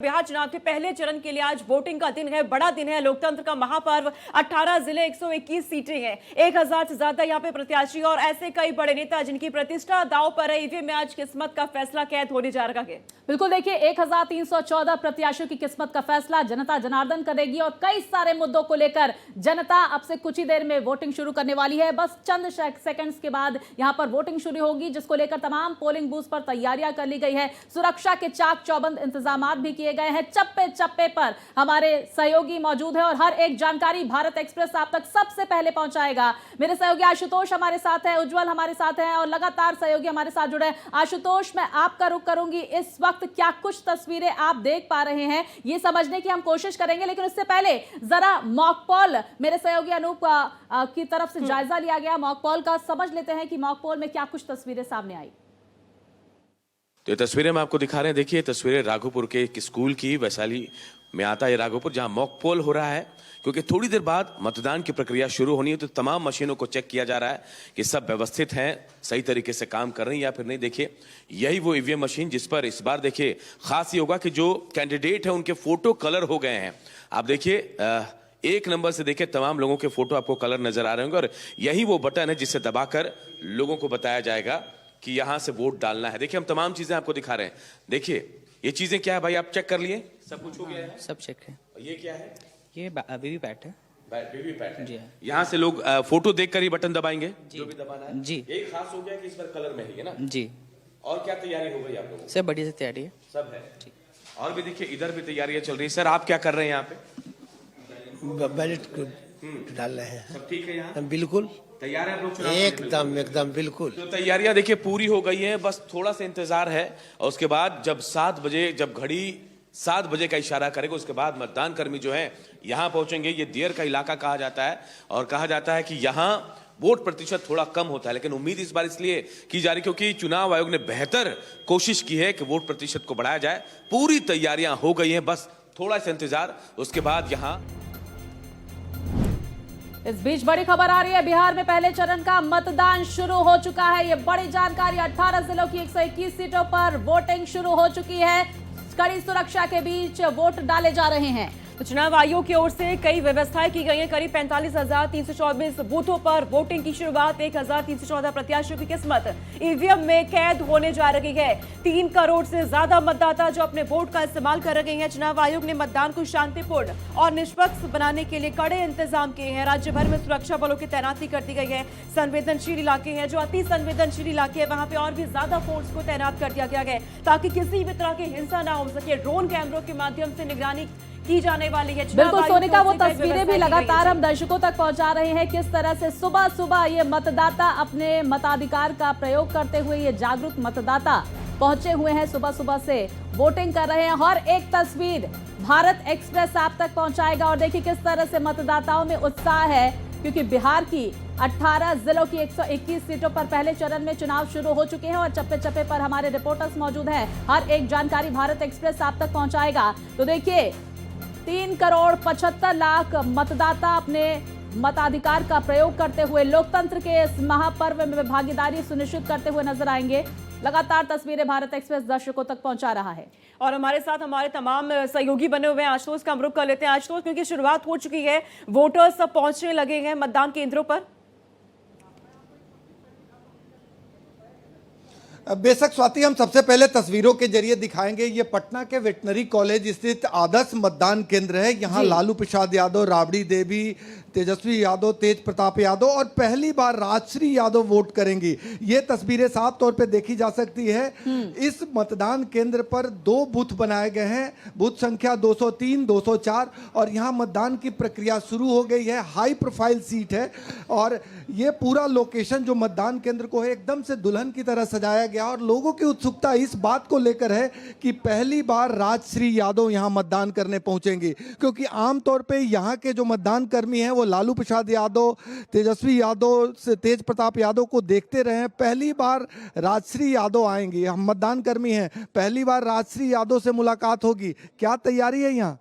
बिहार चुनाव के पहले चरण के लिए आज वोटिंग का दिन है, बड़ा दिन है, लोकतंत्र का महापर्व। 18 जिले, 121 सीटें हैं, 1000 से ज्यादा यहाँ पे प्रत्याशी और ऐसे कई बड़े नेता जिनकी प्रतिष्ठा दांव पर है। ईवीएम में आज किस्मत का फैसला कैद होने जा रहा है। बिल्कुल, देखिए 1314 प्रत्याशियों की किस्मत का फैसला जनता जनार्दन करेगी और कई सारे मुद्दों को लेकर जनता अब से कुछ ही देर में वोटिंग शुरू करने वाली है। बस चंद सेकंड्स के बाद यहां पर वोटिंग शुरू होगी, जिसको लेकर तमाम पोलिंग बूथ पर तैयारियां कर ली गई है। सुरक्षा के चाक चौबंद इंतजाम भी किए गए हैं। चप्पे चप्पे पर हमारे सहयोगी मौजूद है और हर एक जानकारी भारत एक्सप्रेस आप तक सबसे पहले पहुंचाएगा। मेरे सहयोगी आशुतोष हमारे साथ है, उज्जवल हमारे साथ है और लगातार सहयोगी हमारे साथ जुड़े हैं। आशुतोष, मैं आपका रुख करूंगी। इस वक्त क्या कुछ तस्वीरें आप देख पा रहे हैं, ये समझने की हम कोशिश करेंगे, लेकिन उससे पहले जरा मॉक पोल मेरे सहयोगी अनूप की तरफ से जायजा लिया गया मॉक पोल का। समझ लेते हैं कि मॉक पोल में क्या कुछ तस्वीरें सामने आई। तो ये तस्वीरें हम आपको दिखा रहे हैं। देखिए, तस्वीरें राघोपुर के एक स्कूल की, वैशाली में आता है राघोपुर, जहां मॉक पोल हो रहा है, क्योंकि थोड़ी देर बाद मतदान की प्रक्रिया शुरू होनी है। तो तमाम मशीनों को चेक किया जा रहा है कि सब व्यवस्थित हैं, सही तरीके से काम कर रही हैं या फिर नहीं। देखिए, यही वो ईवीएम मशीन जिस पर इस बार देखिए खास ये होगा कि जो कैंडिडेट है उनके फोटो कलर हो गए हैं। आप देखिए, एक नंबर से देखिए तमाम लोगों के फोटो आपको कलर नजर आ रहे होंगे और यही वो बटन है जिससे दबाकर लोगों को बताया जाएगा कि यहां से वोट डालना है। देखिए, हम तमाम चीजें आपको दिखा रहे हैं। देखिए, ये चीजें क्या है भाई, आप चेक कर लिए? सब कुछ हो गया है? सब चेक है। ये क्या है? ये वीवीपैट है। वीवीपैट है जी। यहाँ से लोग फोटो देखकर ही बटन दबाएंगे, जो भी दबाना है। जी। एक खास हो गया कि इस बार कलर में है ना? जी। और क्या तैयारी हो गई आप लोगों की? सब बढ़िया से तैयारी है। सब है। और भी देखिए, इधर भी तैयारियां चल रही है। सर, आप क्या कर रहे हैं यहाँ पे? बैलेट डाल रहे हैं। सब ठीक है यहाँ? बिल्कुल तैयार है आप लोग चुनाव? एकदम बिल्कुल। तो तैयारियां देखिए पूरी हो गई है, बस थोड़ा सा इंतजार है और उसके बाद जब 7 बजे, जब घड़ी 7 बजे का इशारा करेगा, उसके बाद मतदान कर्मी जो है यहाँ पहुंचेंगे। ये देर का इलाका कहा जाता है और कहा जाता है कि यहाँ वोट प्रतिशत थोड़ा कम होता है, लेकिन उम्मीद इस बार इसलिए की जा रही क्योंकि चुनाव आयोग ने बेहतर कोशिश की है कि वोट प्रतिशत को बढ़ाया जाए। पूरी तैयारियां हो गई हैं, बस थोड़ा सा इंतजार, उसके बाद यहाँ। इस बीच बड़ी खबर आ रही है, बिहार में पहले चरण का मतदान शुरू हो चुका है। ये बड़ी जानकारी, 18 जिलों की 121 सीटों पर वोटिंग शुरू हो चुकी है। कड़ी सुरक्षा के बीच वोट डाले जा रहे हैं। तो चुनाव आयोग की ओर से कई व्यवस्थाएं की गई हैं। करीब 45,324 बूथों पर वोटिंग की शुरुआत। 1,314 प्रत्याशियों की किस्मत ईवीएम में कैद होने जा रही है। 3 करोड़ से ज्यादा मतदाता जो अपने वोट का इस्तेमाल कर रहे हैं। चुनाव आयोग ने मतदान को शांतिपूर्ण और निष्पक्ष बनाने के लिए कड़े इंतजाम किए हैं। राज्य भर में सुरक्षा बलों की तैनाती कर दी गई है। संवेदनशील इलाके हैं, जो अति संवेदनशील इलाके हैं, वहां पे और भी ज्यादा फोर्स को तैनात कर दिया गया है ताकि किसी भी तरह की हिंसा ना हो सके। ड्रोन कैमरों के माध्यम से निगरानी की जाने वाली है। बिल्कुल सोनिका, वो तस्वीरें भी लगातार हम दर्शकों तक पहुंचा रहे हैं, किस तरह से सुबह सुबह ये मतदाता अपने मताधिकार का प्रयोग करते हुए, ये जागरूक मतदाता पहुंचे हुए हैं, सुबह सुबह से वोटिंग कर रहे हैं। हर एक तस्वीर भारत एक्सप्रेस आप तक पहुंचाएगा और देखिए किस तरह से मतदाताओं में उत्साह है, क्योंकि बिहार की 18 जिलों की 121 सीटों पर पहले चरण में चुनाव शुरू हो चुके हैं और चप्पे चप्पे पर हमारे रिपोर्टर्स मौजूद हैं। हर एक जानकारी भारत एक्सप्रेस आप तक पहुंचाएगा। तो देखिए, 3 करोड़ 75 लाख मतदाता अपने मताधिकार का प्रयोग करते हुए लोकतंत्र के इस महापर्व में भागीदारी सुनिश्चित करते हुए नजर आएंगे। लगातार तस्वीरें भारत एक्सप्रेस दर्शकों तक पहुंचा रहा है और हमारे साथ हमारे तमाम सहयोगी बने हुए हैं। आशुतोष का हम रुख कर लेते हैं। आशुतोष, क्योंकि शुरुआत हो चुकी है, वोटर्स सब पहुंचने लगे हैं मतदान केंद्रों पर। बेशक स्वाति, हम सबसे पहले तस्वीरों के जरिए दिखाएंगे। ये पटना के वेटनरी कॉलेज स्थित आदर्श मतदान केंद्र है। यहाँ लालू प्रसाद यादव, राबड़ी देवी, तेजस्वी यादव, तेज प्रताप यादव और पहली बार राजश्री यादव वोट करेंगी। ये तस्वीरें साफ तौर पे देखी जा सकती है। इस मतदान केंद्र पर 2 बूथ बनाए गए हैं, बूथ संख्या 203, 204 और यहाँ मतदान की प्रक्रिया शुरू हो गई है। हाई प्रोफाइल सीट है और ये पूरा लोकेशन जो मतदान केंद्र को है एकदम से दुल्हन की तरह सजाया गया और लोगों की उत्सुकता इस बात को लेकर है कि पहली बार राजश्री यादव यहाँ मतदान करने पहुंचेंगी, क्योंकि आमतौर पे यहाँ के जो मतदान कर्मी हैं वो लालू प्रसाद यादव, तेजस्वी यादव से तेज प्रताप यादव को देखते रहे हैं। पहली बार राजश्री यादव आएंगी। हम मतदान कर्मी हैं, पहली बार राजश्री यादव से मुलाकात होगी। क्या तैयारी है यहाँ?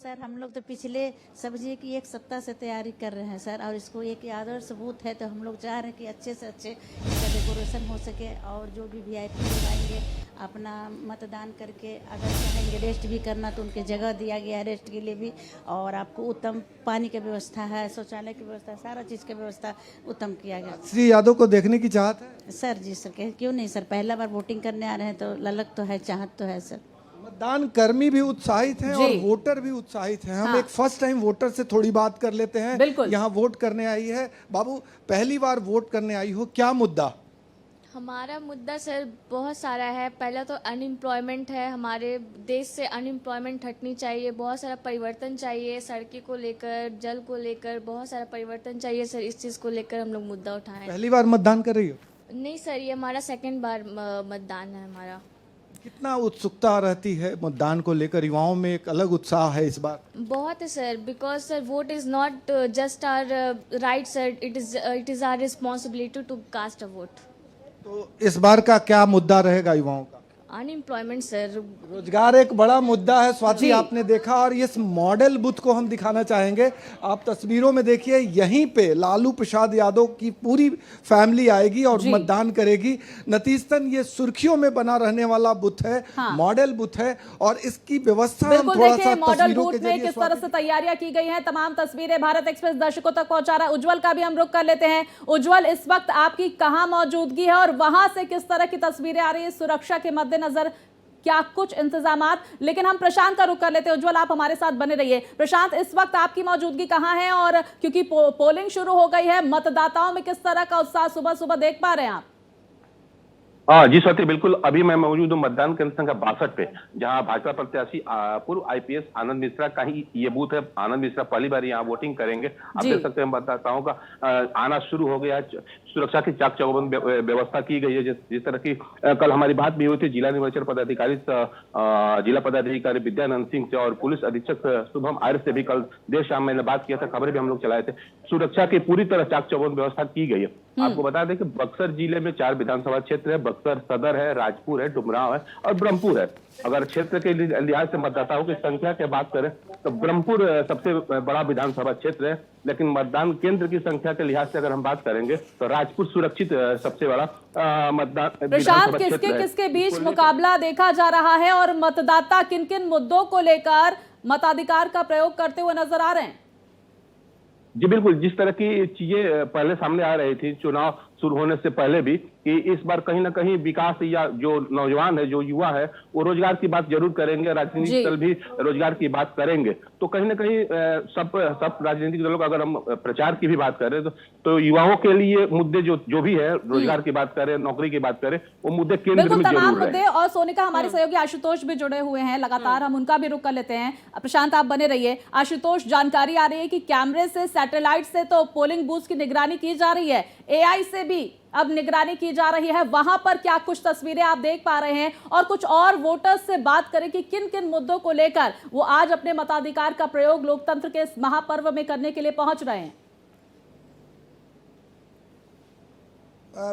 सर हम लोग तो पिछले समझिए कि एक सप्ताह से तैयारी कर रहे हैं सर, और इसको एक आदर्श बूथ है तो हम लोग चाह रहे हैं कि अच्छे से अच्छे इसका डेकोरेशन हो सके, और जो भी VIP लोग आएंगे अपना मतदान करके अगर चाहेंगे रेस्ट भी करना तो उनके जगह दिया गया है रेस्ट के लिए भी, और आपको उत्तम पानी की व्यवस्था है, शौचालय की व्यवस्था, सारा चीज़ की व्यवस्था उत्तम किया गया। श्री यादव को देखने की चाहत है? सर जी सर क्यों नहीं सर, पहला बार वोटिंग करने आ रहे हैं तो ललक तो है, चाहत तो है सर। मतदान कर्मी भी उत्साहित हैं और वोटर भी उत्साहित हैं। हम एक फर्स्ट टाइम वोटर से थोड़ी बात कर लेते हैं। बिल्कुल। यहाँ वोट करने आई है। बाबू, पहली बार वोट करने आई हो, क्या मुद्दा? हमारा मुद्दा सर बहुत सारा है। पहला तो अनएम्प्लॉयमेंट है, हमारे देश से अनएम्प्लॉयमेंट हटनी चाहिए, बहुत सारा परिवर्तन चाहिए, सड़कें को लेकर, जल को लेकर बहुत सारा परिवर्तन चाहिए सर। इस चीज़ को लेकर हम लोग मुद्दा उठाएं। पहली बार मतदान कर रही हो? नहीं सर, ये हमारा सेकंड बार मतदान है हमारा। कितना उत्सुकता रहती है मतदान को लेकर? युवाओं में एक अलग उत्साह है इस बार। बहुत है sir, because sir vote is not just our right sir, it is our responsibility to cast a vote. तो इस बार का क्या मुद्दा रहेगा युवाओं का? Unemployment sir. रोजगार एक बड़ा मुद्दा है स्वाति, आपने देखा, और इस मॉडल बूथ को हम दिखाना चाहेंगे। आप तस्वीरों में देखिए, यहीं पे लालू प्रसाद यादव की पूरी फैमिली आएगी और मतदान करेगी। नतीजतन ये सुर्खियों में बना रहने वाला बूथ है। मॉडल बूथ है और इसकी व्यवस्था हम थोड़ा सा मॉडल बूथ में किस तरह से तैयारियां की गई हैं, तमाम तस्वीरें भारत एक्सप्रेस दर्शकों तक पहुंचा रहा है। उज्जवल का भी हम रुख कर लेते हैं। उज्जवल, इस वक्त आपकी कहां मौजूदगी है और वहां से किस तरह की तस्वीरें आ रही है? सुरक्षा के मद्देनजर क्या कुछ इंतजामात? लेकिन हम प्रशांत का रुख कर लेते हैं। उज्जवल, आप हमारे साथ बने रहिए। प्रशांत, इस वक्त आपकी मौजूदगी कहां है? और क्योंकि पोलिंग शुरू हो गई है, मतदाताओं में किस तरह का उत्साह सुबह सुबह देख पा रहे हैं आप? जी स्वाति, बिल्कुल। अभी मैं मौजूद हूँ मतदान केंद्र संख्या 62 पे, जहां भाजपा प्रत्याशी पूर्व IPS आनंद मिश्रा का ही ये बूथ है। आनंद मिश्रा पहली बार यहाँ वोटिंग करेंगे। आप देख सकते हैं मतदाताओं का आना शुरू हो गया है। सुरक्षा की चाक चौबंद व्यवस्था की गई है। जिस तरह की कल हमारी बात भी हुई थी जिला निर्वाचन पदाधिकारी जिला पदाधिकारी विद्यानंद सिंह से और पुलिस अधीक्षक शुभम आर्य से भी कल देर शाम मैंने बात किया था, खबरें भी हम लोग चलाए थे। सुरक्षा की पूरी तरह चाक चौबंद व्यवस्था की गई है। आपको बता दें कि बक्सर जिले में 4 विधानसभा क्षेत्र है। बक्सर सदर है, राजपुर है, डुमरांव है और ब्रह्मपुर है। अगर क्षेत्र के लिहाज से मतदाताओं की संख्या की बात करें तो ब्रह्मपुर सबसे बड़ा विधानसभा क्षेत्र है, लेकिन मतदान केंद्र की संख्या के लिहाज से अगर हम बात करेंगे तो राजपुर सुरक्षित सबसे बड़ा मतदान। प्रशांत, किसके बीच मुकाबला देखा जा रहा है और मतदाता किन किन मुद्दों को लेकर मताधिकार का प्रयोग करते हुए नजर आ रहे हैं? जी बिल्कुल, जिस तरह की चीजें पहले सामने आ रही थी चुनाव शुरू होने से पहले भी, कि इस बार कहीं ना कहीं विकास या जो नौजवान है, जो युवा है, वो रोजगार की बात जरूर करेंगे, राजनीतिक दल भी रोजगार की बात करेंगे। तो कहीं ना कहीं सब राजनीतिक दलों का अगर हम प्रचार की भी बात करें तो युवाओं के लिए मुद्दे जो भी है, रोजगार की बात करें, नौकरी की बात करें, वो मुद्दे केंद्र में जरूर तमाम मुद्दे। और सोनिका, हमारे सहयोगी आशुतोष भी जुड़े हुए हैं लगातार, हम उनका भी रुख कर लेते हैं। प्रशांत, आप बने रहिए। आशुतोष, जानकारी आ रही है कि कैमरे से, सैटेलाइट से तो पोलिंग बूथ की निगरानी की जा रही है, AI से भी अब निगरानी की जा रही है। वहां पर क्या कुछ तस्वीरें आप देख पा रहे हैं? और कुछ और वोटर्स से बात करें कि किन किन मुद्दों को लेकर वो आज अपने मताधिकार का प्रयोग लोकतंत्र के इस महापर्व में करने के लिए पहुंच रहे हैं।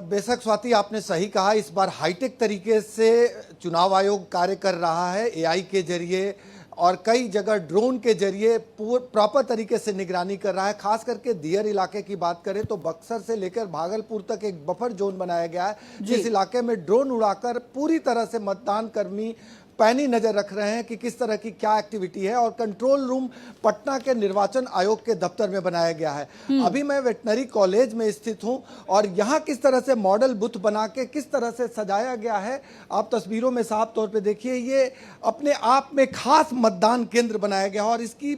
बेशक स्वाति, आपने सही कहा। इस बार हाईटेक तरीके से चुनाव आयोग कार्य कर रहा है, AI के जरिए और कई जगह ड्रोन के जरिए प्रॉपर तरीके से निगरानी कर रहा है। खास करके दियर इलाके की बात करें तो बक्सर से लेकर भागलपुर तक एक बफर जोन बनाया गया है, जिस इलाके में ड्रोन उड़ाकर पूरी तरह से मतदान कर्मी पैनी नजर रख रहे हैं कि किस तरह की क्या एक्टिविटी है। और कंट्रोल रूम पटना के निर्वाचन आयोग के दफ्तर में बनाया गया है। अभी मैं वेटनरी कॉलेज में स्थित हूं और यहां किस तरह से मॉडल बूथ बना के किस तरह से सजाया गया है, आप तस्वीरों में साफ तौर पे देखिए। ये अपने आप में खास मतदान केंद्र बनाया गया और इसकी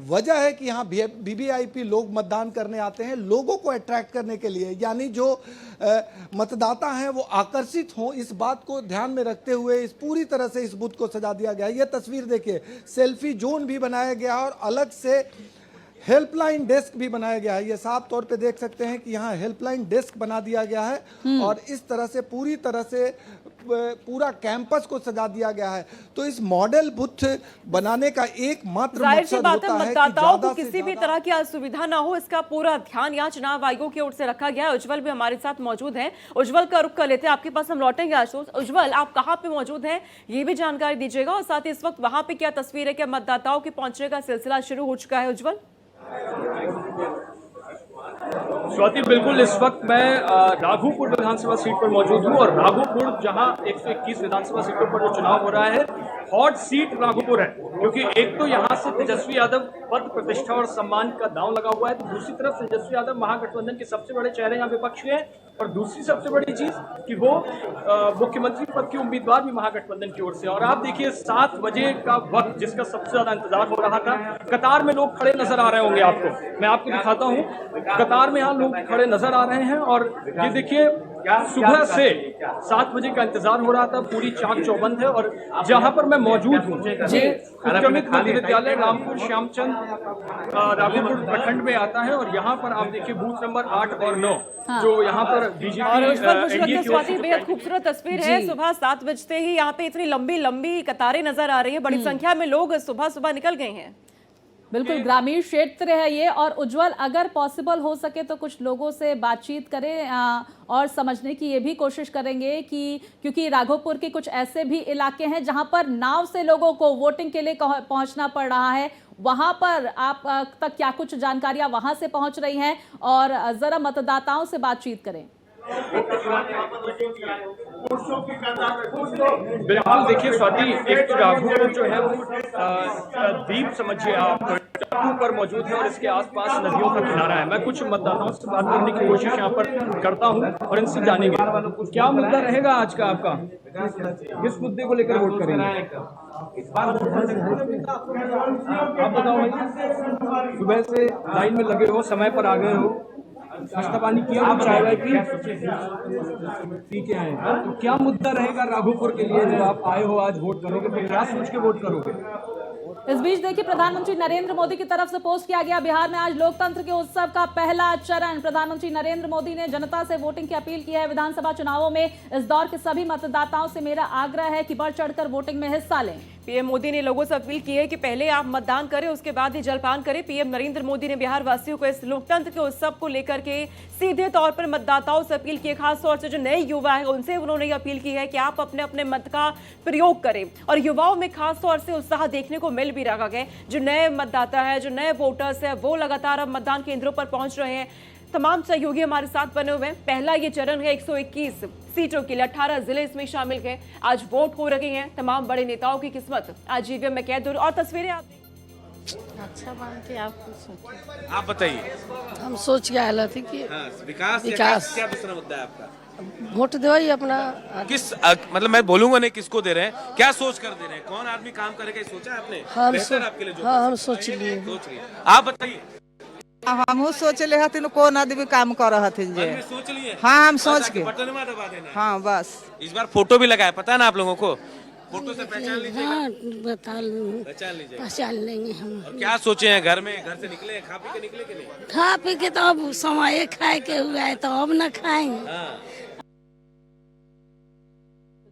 वजह है कि यहाँ VVIP लोग मतदान करने आते हैं, लोगों को अट्रैक्ट करने के लिए, यानी जो मतदाता हैं वो आकर्षित हों, इस बात को ध्यान में रखते हुए इस पूरी तरह से इस बूथ को सजा दिया गया। ये तस्वीर देखिए, सेल्फी जोन भी बनाया गया और अलग से हेल्पलाइन डेस्क भी बनाया गया है। ये साफ तौर पे देख सकते हैं कि यहाँ हेल्पलाइन डेस्क बना दिया गया है और इस तरह से पूरी तरह से पूरा कैंपस को सजा दिया गया है। तो इस मॉडल बूथ बनाने का एकमात्र जाहिर सी मकसद बात है होता है कि मतदाताओं को ज्यादा से किसी भी ज्यादा तरह की असुविधा ना हो, इसका पूरा ध्यान यहाँ चुनाव आयोग की ओर से रखा गया है। उज्जवल भी हमारे साथ मौजूद हैं। उज्जवल का रुख कर लेते हैं, आपके पास हम लौटेंगे आशुतोष। उज्जवल, आप कहाँ पे मौजूद हैं ये भी जानकारी दीजिएगा, और साथ ही इस वक्त वहां पे क्या तस्वीर है, क्या मतदाताओं के पहुंचने का सिलसिला शुरू हो चुका है? उज्जवल। स्वाति, बिल्कुल इस वक्त मैं राघोपुर विधानसभा सीट पर मौजूद हूं, और राघोपुर जहां 121 विधानसभा सीटों पर जो चुनाव हो रहा है, हॉट सीट राघोपुर है, क्योंकि एक तो यहां से तेजस्वी यादव पद प्रतिष्ठा और सम्मान का दांव लगा हुआ है, तो दूसरी तरफ तेजस्वी यादव महागठबंधन के सबसे बड़े चेहरे यहाँ विपक्ष के हैं, और दूसरी सबसे बड़ी चीज कि वो मुख्यमंत्री पद के उम्मीदवार भी महागठबंधन की ओर से। और आप देखिए 7 बजे का वक्त जिसका सबसे ज्यादा इंतजार हो रहा था, कतार में लोग खड़े नजर आ रहे होंगे आपको, मैं आपको दिखाता हूँ, कतार में यहाँ लोग खड़े नजर आ रहे हैं। और ये देखिए सुबह से 7 बजे का इंतजार हो रहा था, पूरी चाक चौबंद है। और जहां पर मैं मौजूद हूँ ये उत्क्रमित मध्य विद्यालय रामपुर श्यामचंद राघोपुर प्रखंड में आता है, और यहाँ पर आप देखिए बूथ नंबर 8 और 9 जो यहाँ पर और उस पर मुझे लगता है स्वाति बीजेपी बेहद खूबसूरत तस्वीर है। सुबह 7 बजते ही यहाँ पे इतनी लंबी लंबी कतारें नजर आ रही है, बड़ी संख्या में लोग सुबह सुबह निकल गए हैं। बिल्कुल ग्रामीण क्षेत्र है ये। और उज्जवल, अगर पॉसिबल हो सके तो कुछ लोगों से बातचीत करें और समझने की ये भी कोशिश करेंगे कि क्योंकि राघोपुर के कुछ ऐसे भी इलाके हैं जहां पर नाव से लोगों को वोटिंग के लिए पहुंचना पड़ रहा है, वहां पर आप तक क्या कुछ जानकारियां वहां से पहुंच रही हैं, और जरा मतदाताओं से बातचीत करें। बिल्कुल देखिए स्वाति, एक तो राघोपुर जो है वो द्वीप समझिए आप पर मौजूद है, और इसके आसपास नदियों का किनारा है। मैं कुछ मतदाताओं से बात करने की कोशिश यहाँ पर करता हूँ और इनसे जानेंगे क्या मुद्दा रहेगा आज का आपका, किस मुद्दे को लेकर वोट करेंगे। आप बताओ भाई, सुबह से लाइन में लगे हो, समय पर आ गए हो, नाश्ता पानी किया, चाय वाय पी के आए, तो क्या मुद्दा रहेगा राघोपुर के लिए जब आप आए हो आज वोट करोगे, तो क्या सोच के वोट करोगे? इस बीच देखिए प्रधानमंत्री नरेंद्र मोदी की तरफ से पोस्ट किया गया, बिहार में आज लोकतंत्र के उत्सव का पहला चरण। प्रधानमंत्री नरेंद्र मोदी ने जनता से वोटिंग की अपील की है। विधानसभा चुनावों में इस दौर के सभी मतदाताओं से मेरा आग्रह है कि बढ़ चढ़कर वोटिंग में हिस्सा लें। पीएम मोदी ने लोगों से अपील की है कि पहले आप मतदान करें, उसके बाद ही जलपान करें। पीएम नरेंद्र मोदी ने बिहार वासियों को इस लोकतंत्र के उत्सव को लेकर के सीधे तौर पर मतदाताओं से अपील की है। खासतौर से जो नए युवा है उनसे उन्होंने ये अपील की है कि आप अपने अपने मत का प्रयोग करें, और युवाओं में खासतौर से उत्साह देखने को मिल भी रहा है। जो नए मतदाता है, जो नए वोटर्स है, वो लगातार अब मतदान केंद्रों पर पहुंच रहे हैं। तमाम सहयोगी हमारे साथ बने हुए हैं। पहला ये चरण है 121 सीटों के लिए, 18 जिले इसमें शामिल हैं। आज वोट हो रहे हैं, तमाम बड़े नेताओं की किस्मत आज ईवीएम में कैद हो रही। और तस्वीरें आप अच्छा मानते आप कुछ आप बताइए। हम सोच के आए थे कि विकास विकास। क्या दूसरा मुद्दा है आपका? वोट दो ही अपना। किस मतलब मैं बोलूंगा नहीं किसको दे रहे हैं, क्या सोच कर दे रहे हैं, कौन आदमी काम करेगा ये सोचा है आपने? बेहतर आपके लिए जो हम सोच लिए। आप बताइए। हम सोच ले हथिन कौन आदमी काम कर हथिन जे। सोच लिए? हाँ हम सोच के बटन में दबा देना। हाँ बस। इस बार फोटो भी लगा है, पता है ना आप लोगों को? फोटो से पहचान लीजिए। हाँ बता पहचान लीजिए। पहचान लेंगे हम। और क्या सोचे हैं, घर से निकले, खा पी के निकले कि नहीं? खा पी के तो अब समय खाए के हुआ है तो अब न खाएंगे।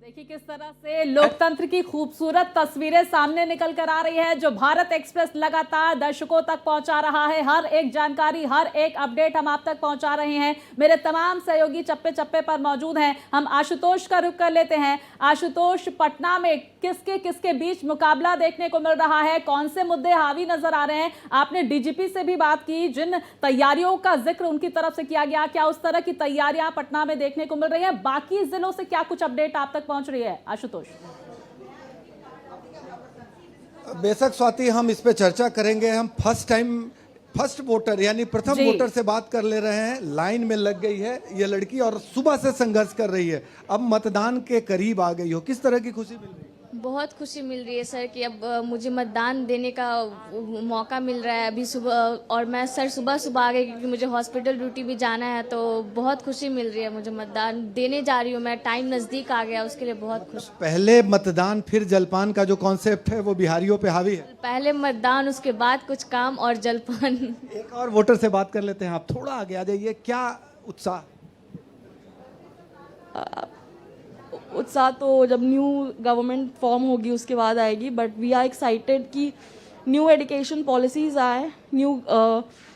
देखिए किस तरह से लोकतंत्र की खूबसूरत तस्वीरें सामने निकल कर आ रही है, जो भारत एक्सप्रेस लगातार दर्शकों तक पहुंचा रहा है। हर एक जानकारी, हर एक अपडेट हम आप तक पहुंचा रहे हैं। मेरे तमाम सहयोगी चप्पे चप्पे पर मौजूद हैं। हम आशुतोष का रुख कर लेते हैं। आशुतोष, पटना में किसके किसके बीच मुकाबला देखने को मिल रहा है, कौन से मुद्दे हावी नजर आ रहे हैं? आपने डीजीपी से भी बात की, जिन तैयारियों का जिक्र उनकी तरफ से किया गया, क्या उस तरह की तैयारियां पटना में देखने को मिल रही है? बाकी जिलों से क्या कुछ अपडेट आप तक पहुंच रही है आशुतोष? बेशक स्वाति, हम इस पे चर्चा करेंगे। हम फर्स्ट वोटर यानी प्रथम वोटर से बात कर ले रहे हैं। लाइन में लग गई है ये लड़की और सुबह से संघर्ष कर रही है, अब मतदान के करीब आ गई हो, किस तरह की खुशी मिल रही है? बहुत खुशी मिल रही है सर कि अब मुझे मतदान देने का मौका मिल रहा है अभी सुबह, और मैं सर सुबह आ गई क्योंकि मुझे हॉस्पिटल ड्यूटी भी जाना है, तो बहुत खुशी मिल रही है। मुझे मतदान देने जा रही हूँ मैं, टाइम नज़दीक आ गया, उसके लिए बहुत खुश। पहले मतदान फिर जलपान का जो कॉन्सेप्ट है वो बिहारियों पे हावी है। पहले मतदान, उसके बाद कुछ काम और जलपान। एक और वोटर से बात कर लेते हैं, आप थोड़ा आगे आ जाइए। क्या उत्साह? उत्साह तो जब न्यू गवर्नमेंट फॉर्म होगी उसके बाद आएगी, बट वी आर एक्साइटेड कि न्यू एजुकेशन पॉलिसीज़ आए, न्यू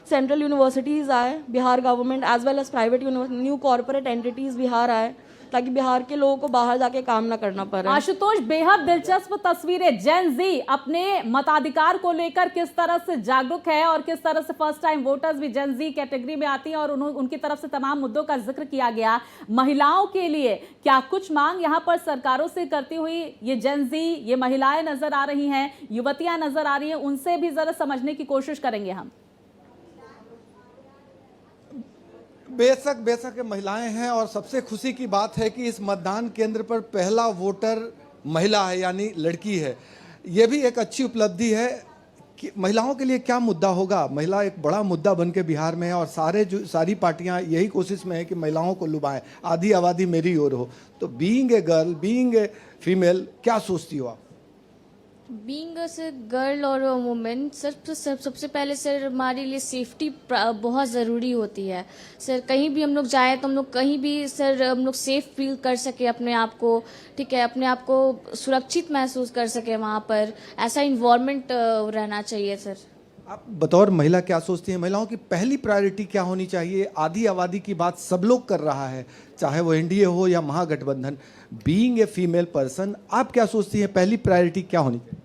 सेंट्रल यूनिवर्सिटीज़ आए, Bihar government as well as private new corporate entities Bihar आए, ताकि बिहार के लोगों को बाहर जाके काम ना करना पड़े। आशुतोष, बेहद दिलचस्प तस्वीरें। जेन जी अपने मताधिकार को लेकर किस तरह से जागरूक है और किस तरह से फर्स्ट टाइम वोटर्स भी जेन जी कैटेगरी में आती हैं और उनकी तरफ से तमाम मुद्दों का जिक्र किया गया। महिलाओं के लिए क्या कुछ मांग यहाँ पर सरकारों से करती हुई ये जेन जी, ये महिलाएं नजर आ रही हैं, युवतियां नजर आ रही हैं, उनसे भी जरा समझने की कोशिश करेंगे हम। बेशक बेशक महिलाएं हैं और सबसे खुशी की बात है कि इस मतदान केंद्र पर पहला वोटर महिला है, यानी लड़की है। ये भी एक अच्छी उपलब्धि है कि महिलाओं के लिए क्या मुद्दा होगा। महिला एक बड़ा मुद्दा बन के बिहार में है और सारी पार्टियां यही कोशिश में है कि महिलाओं को लुभाएं, आधी आबादी मेरी ओर हो। तो being a girl, being a female, क्या सोचती हो आप? बीइंग अ गर्ल और वुमेन सर, सबसे पहले सर हमारे लिए सेफ्टी बहुत ज़रूरी होती है सर। कहीं भी हम लोग जाए तो हम लोग कहीं भी सर हम लोग सेफ फील कर सके अपने आप को, ठीक है, अपने आप को सुरक्षित महसूस कर सके। वहाँ पर ऐसा इन्वायरमेंट रहना चाहिए सर। आप बतौर महिला क्या सोचती हैं, महिलाओं की पहली प्रायोरिटी क्या होनी चाहिए? आधी आबादी की बात सब लोग कर रहा है, चाहे वो एनडीए हो या महागठबंधन। बीइंग ए फीमेल पर्सन, आप क्या सोचती हैं पहली प्रायोरिटी क्या होनी चाहिए?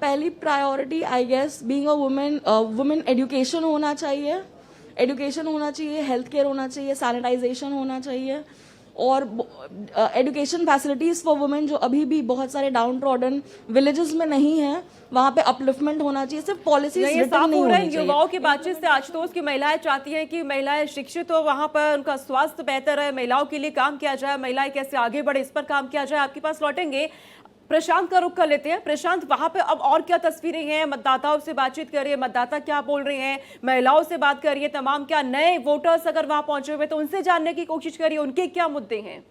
पहली priority I guess being a women education होना चाहिए, हेल्थ केयर होना चाहिए, सैनिटाइजेशन होना चाहिए और एजुकेशन फैसिलिटीज़ फॉर वुमेन जो अभी भी बहुत सारे डाउन ट्रॉडन विलेजेस में नहीं है, वहाँ पे अपलिफ्टमेंट होना चाहिए। सिर्फ पॉलिसीज रिटर्न नहीं होनी चाहिए। युवाओं की बातचीत से आशुतोष की महिलाएं चाहती हैं कि महिलाएं शिक्षित हो, वहां पर उनका स्वास्थ्य बेहतर है, महिलाओं के लिए काम किया जाए, महिलाएं कैसे आगे बढ़े इस पर काम किया जाए। आपके पास लौटेंगे, प्रशांत का रुख कर लेते हैं। प्रशांत, वहां पे अब और क्या तस्वीरें हैं? मतदाताओं से बातचीत करिए, मतदाता क्या बोल रहे हैं, महिलाओं से बात करिए, तमाम क्या नए वोटर्स अगर वहां पहुंचे हुए तो उनसे जानने की कोशिश करिए उनके क्या मुद्दे हैं।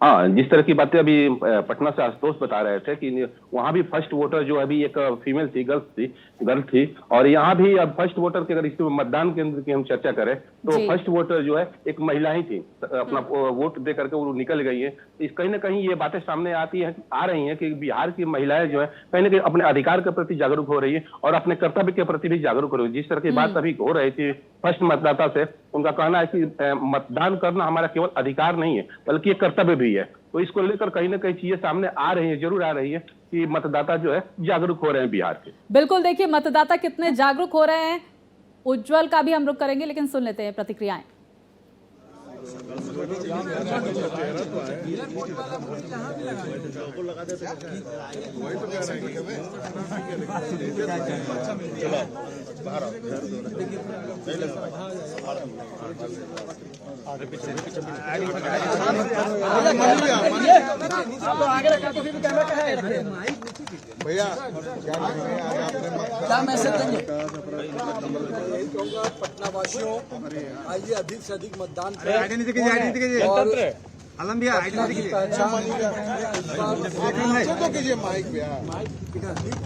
हाँ, जिस तरह की बातें अभी पटना से आशुतोष बता रहे थे कि वहां भी फर्स्ट वोटर जो अभी एक फीमेल थी, गर्ल थी और यहाँ भी अब फर्स्ट वोटर के अगर इस मतदान केंद्र की हम चर्चा करें तो फर्स्ट वोटर जो है एक महिला ही थी, अपना वोट दे करके वो निकल गई है। कहीं ना कहीं ये बातें सामने आ रही हैं कि बिहार की महिलाएं जो है कहीं ना कहीं अपने अधिकार के प्रति जागरूक हो रही है और अपने कर्तव्य के प्रति भी जागरूक हो रही है। जिस तरह की बात अभी हो रही थी फर्स्ट मतदाता से, उनका कहना है कि मतदान करना हमारा केवल अधिकार नहीं है बल्कि एक कर्तव्य भी है। तो इसको लेकर कहीं ना कहीं चीजें सामने आ रही है, जरूर आ रही है कि मतदाता जो है जागरूक हो रहे हैं बिहार के। बिल्कुल, देखिए मतदाता कितने जागरूक हो रहे हैं, उज्जवल का भी हम रुख करेंगे, लेकिन सुन लेते हैं प्रतिक्रियाएं। भैया क्या मैसेज देंगे? पटना वासियों, आइए अधिक से अधिक मतदान करें और आलम भैया पहचान कीजिए माइक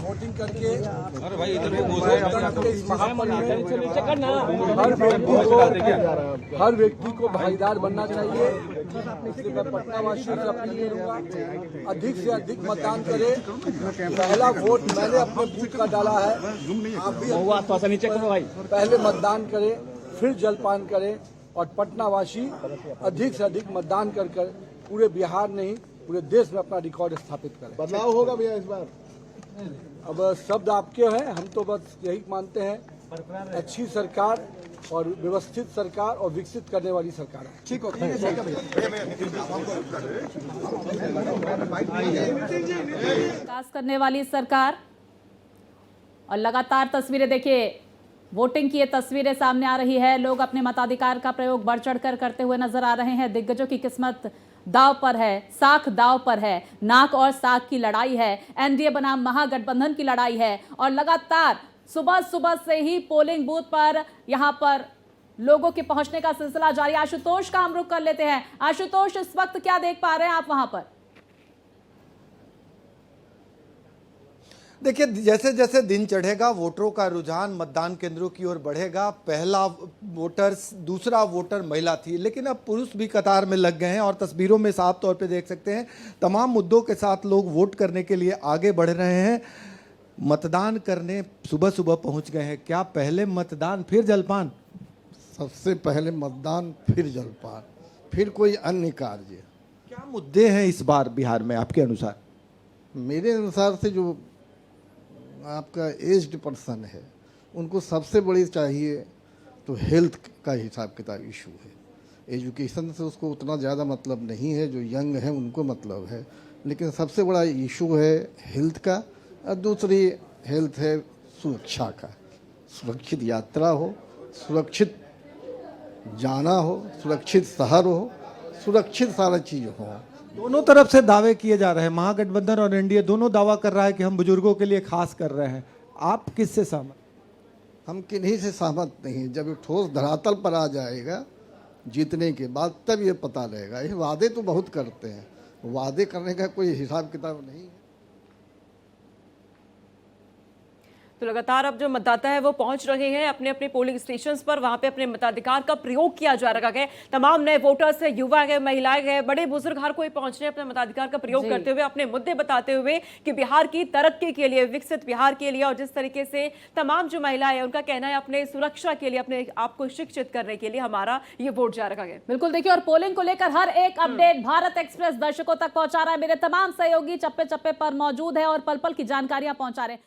वोटिंग करके हर व्यक्ति को भागीदार बनना चाहिए। इसलिए मैं पटना वासियों से अपील करूंगा अधिक से अधिक मतदान करें। पहला वोट मैंने अपने बूथ का डाला है, आप भी पहले मतदान करें फिर जलपान करें और पटना वासी अधिक से अधिक मतदान कर पूरे बिहार नहीं पूरे देश में अपना रिकॉर्ड स्थापित करें। बदलाव होगा भैया इस बार। अब शब्द आपके हैं, हम तो बस यही मानते हैं अच्छी सरकार और व्यवस्थित सरकार और विकसित करने वाली सरकार है। ठीक है विकास करने वाली सरकार। और लगातार तस्वीरें देखिए, वोटिंग की ये तस्वीरें सामने आ रही है। लोग अपने मताधिकार का प्रयोग बढ़ चढ़कर करते हुए नजर आ रहे हैं। दिग्गजों की किस्मत दाव पर है, साख दाव पर है, नाक और साख की लड़ाई है, एनडीए बनाम महागठबंधन की लड़ाई है। और लगातार सुबह सुबह से ही पोलिंग बूथ पर यहां पर लोगों के पहुंचने का सिलसिला जारी। आशुतोष का हम रुख कर लेते हैं। आशुतोष, इस वक्त क्या देख पा रहे हैं आप वहां पर? देखिए, जैसे जैसे दिन चढ़ेगा वोटरों का रुझान मतदान केंद्रों की ओर बढ़ेगा। पहला वोटर, दूसरा वोटर महिला थी, लेकिन अब पुरुष भी कतार में लग गए हैं और तस्वीरों में साफ तौर पे देख सकते हैं तमाम मुद्दों के साथ लोग वोट करने के लिए आगे बढ़ रहे हैं। मतदान करने सुबह सुबह पहुंच गए हैं। क्या पहले मतदान फिर जलपान? सबसे पहले मतदान फिर जलपान, फिर कोई अन्य कार्य। क्या मुद्दे हैं इस बार बिहार में आपके अनुसार? मेरे अनुसार से जो आपका एज्ड पर्सन है उनको सबसे बड़ी चाहिए तो हेल्थ का हिसाब किताब इशू है। एजुकेशन से उसको उतना ज़्यादा मतलब नहीं है, जो यंग है उनको मतलब है, लेकिन सबसे बड़ा इशू है हेल्थ का। और दूसरी हेल्थ है सुरक्षा का, सुरक्षित यात्रा हो, सुरक्षित जाना हो, सुरक्षित शहर हो, सुरक्षित सारा चीज़ हो। दोनों तरफ से दावे किए जा रहे हैं, महागठबंधन और एनडीए दोनों दावा कर रहा है कि हम बुजुर्गों के लिए खास कर रहे हैं। आप किससे सहमत? हम किन्हीं से सहमत नहीं। जब ये ठोस धरातल पर आ जाएगा जीतने के बाद तब ये पता लगेगा। ये वादे तो बहुत करते हैं, वादे करने का कोई हिसाब किताब नहीं है। तो लगातार अब जो मतदाता है वो पहुंच रहे हैं अपने अपने पोलिंग स्टेशंस पर, वहां पे अपने मताधिकार का प्रयोग किया जा रहा है। तमाम नए वोटर्स है, युवा है, महिलाएं है, बड़े बुजुर्ग हर कोई पहुंच रहे हैं अपने मताधिकार का प्रयोग करते हुए, अपने मुद्दे बताते हुए कि बिहार की तरक्की के लिए, विकसित बिहार के लिए, और जिस तरीके से तमाम जो महिलाएं हैं उनका कहना है अपने सुरक्षा के लिए, अपने आप को शिक्षित करने के लिए हमारा ये वोट जा रखा है। बिल्कुल, देखिए, और पोलिंग को लेकर हर एक अपडेट भारत एक्सप्रेस दर्शकों तक पहुंचा रहा है। मेरे तमाम सहयोगी चप्पे चप्पे पर मौजूद है और पल पल की जानकारियां पहुंचा रहे हैं।